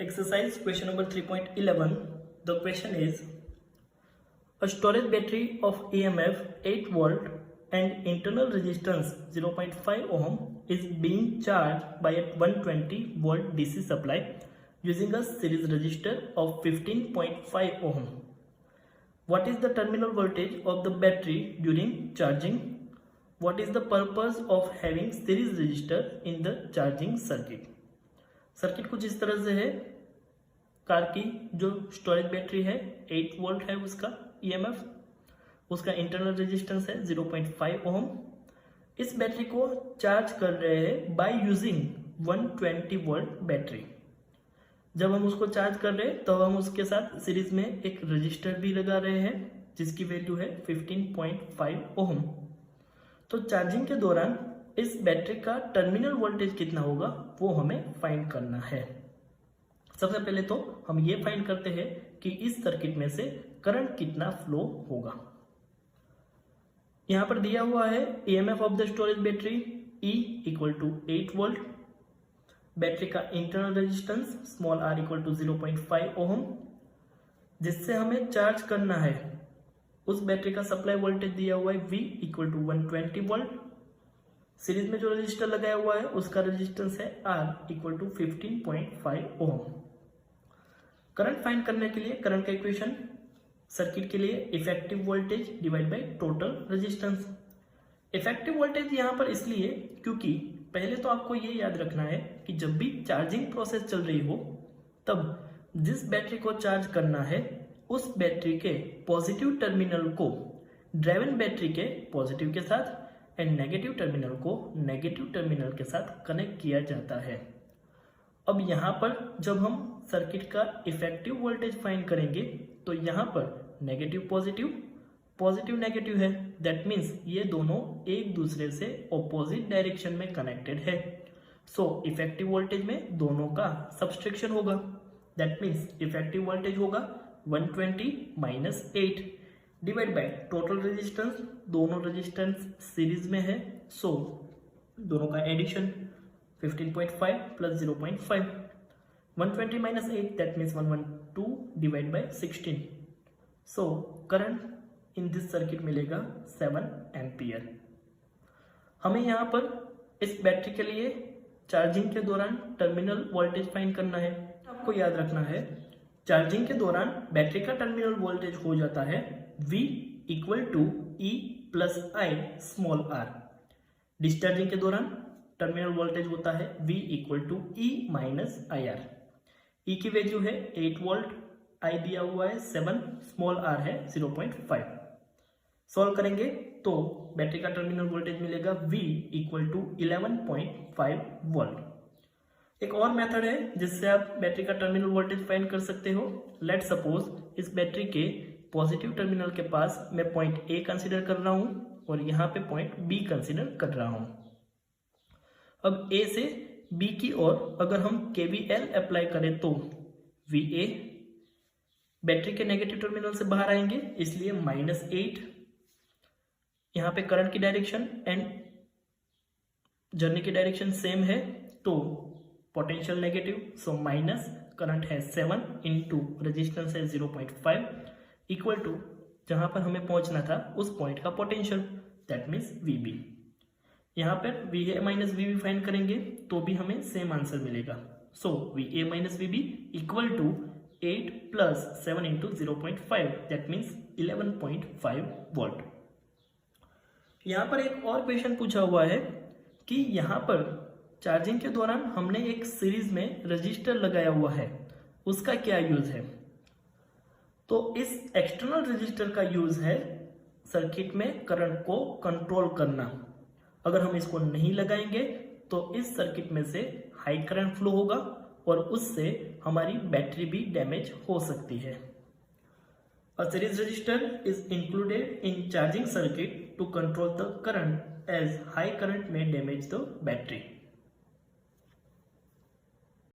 Exercise question number 3.11. The question is, a storage battery of EMF 8 volt and internal resistance 0.5 ohm is being charged by a 120 volt DC supply using a series resistor of 15.5 ohm. What is the terminal voltage of the battery during charging? What is the purpose of having series resistor in the charging circuit? Circuit कुछ इस तरह से है। Car की जो storage battery है 8 volt है उसका EMF, उसका इंटरनल रेजिस्टेंस है 0.5 ओम। इस बैटरी को चार्ज कर रहे हैं बाय यूजिंग 120 वोल्ट बैटरी। जब हम उसको चार्ज कर रहे हैं तो हम उसके साथ सीरीज में एक रजिस्टर भी लगा रहे हैं जिसकी वैल्यू है 15.5 ओम। तो चार्जिंग के दौरान इस बैटरी का टर्मिनल वोल्टेज कितना होगा वो हमें फाइंड करना है। सबसे पहले तो हम ये फाइंड करते हैं कि इस सर्किट में से करंट कितना फ्लो होगा। यहां पर दिया हुआ है EMF of the storage battery E equal to 8 volt, battery का internal resistance small r equal to 0.5 ohm, जिससे हमें चार्ज करना है। उस बैटरी का सप्लाई वोल्टेज दिया हुआ है V equal to 120 volt. Series में जो रजिस्टर लगाया हुआ है उसका रेजिस्टेंस है R equal to 15.5 ohm. Current find करने के लिए करंट का इक्वेशन सर्किट के लिए effective voltage divide by total resistance. Effective voltage यहाँ पर इसलिए क्योंकि पहले तो आपको ये याद रखना है कि जब भी चार्जिंग प्रोसेस चल रही हो तब जिस बैटरी को चार्ज करना है उस बैटरी के पॉजिटिव टर्मिनल को ड्राइवन बैटरी के पॉजिटिव के साथ एंड नेगेटिव टर्मिनल को नेगेटिव टर्मिनल के साथ कनेक्ट किया जाता है। अब यहाँ पर जब हम सर्किट का इफेक्टिव वोल्टेज फाइंड करेंगे तो यहाँ पर नेगेटिव पॉजिटिव पॉजिटिव नेगेटिव है। दैट मीन्स ये दोनों एक दूसरे से ऑपोजिट डायरेक्शन में कनेक्टेड है। सो इफेक्टिव वोल्टेज में दोनों का सब्सट्रैक्शन होगा। दैट मीन्स इफेक्टिव वोल्टेज होगा 120 minus 8 divide by total resistance. दोनों रेजिस्टेंस सीरीज में है सो दोनों का addition 15.5 plus 0.5, 120 minus 8 that means 112 divide by 16। So current in this circuit मिलेगा 7 एम्पियर। हमें यहाँ पर इस बैटरी के लिए चार्जिंग के दौरान टर्मिनल वोल्टेज फाइंड करना है। आपको याद रखना है चार्जिंग के दौरान बैटरी का टर्मिनल वोल्टेज हो जाता है V equal to E plus I small r। Discharging के दौरान टर्मिनल वोल्टेज होता है V equal to E minus IR। E की वैल्यू है 8 वोल्ट, I दिया हुआ है 7, स्मॉल r है 0.5। सॉल्व करेंगे तो बैटरी का टर्मिनल वोल्टेज मिलेगा V इक्वल टू 11.5 वोल्ट। एक और मेथड है जिससे आप बैटरी का टर्मिनल वोल्टेज फाइंड कर सकते हो। लेट सपोज इस बैटरी के पॉजिटिव टर्मिनल के पास मैं पॉइंट A कंसीडर कर रहा हूं और यहाँ पे पॉइंट B कंसीडर कर रहा हूं। अब A से B की ओर अगर हम KVL अप्लाई करें तो VA बैटरी के नेगेटिव टर्मिनल से बाहर आएंगे इसलिए -8। यहाँ पे करंट की डायरेक्शन एंड जर्नी की डायरेक्शन सेम है तो potential negative, so minus current है 7 इंटू रेजिस्टेंस है 0.5 इक्वल टू जहां पर हमें पहुंचना था उस पॉइंट का पोटेंशियल दैट मीन्स VB। यहाँ पर VA माइनस VB फाइंड करेंगे तो भी हमें सेम आंसर मिलेगा। So VA minus VB equal to 8 plus 7 into 0.5 that means 11.5 volt. यहाँ पर एक और क्वेश्चन पूछा हुआ है कि यहाँ पर चार्जिंग के दौरान हमने एक सीरीज में रजिस्टर लगाया हुआ है, उसका क्या यूज है। तो इस एक्सटर्नल रजिस्टर का यूज है सर्किट में करंट को कंट्रोल करना। अगर हम इसको नहीं लगाएंगे तो इस सर्किट में से हाई करंट फ्लो होगा और उससे हमारी बैटरी भी डैमेज हो सकती है। A series resistor is included in charging circuit to control the current as high current may damage the battery.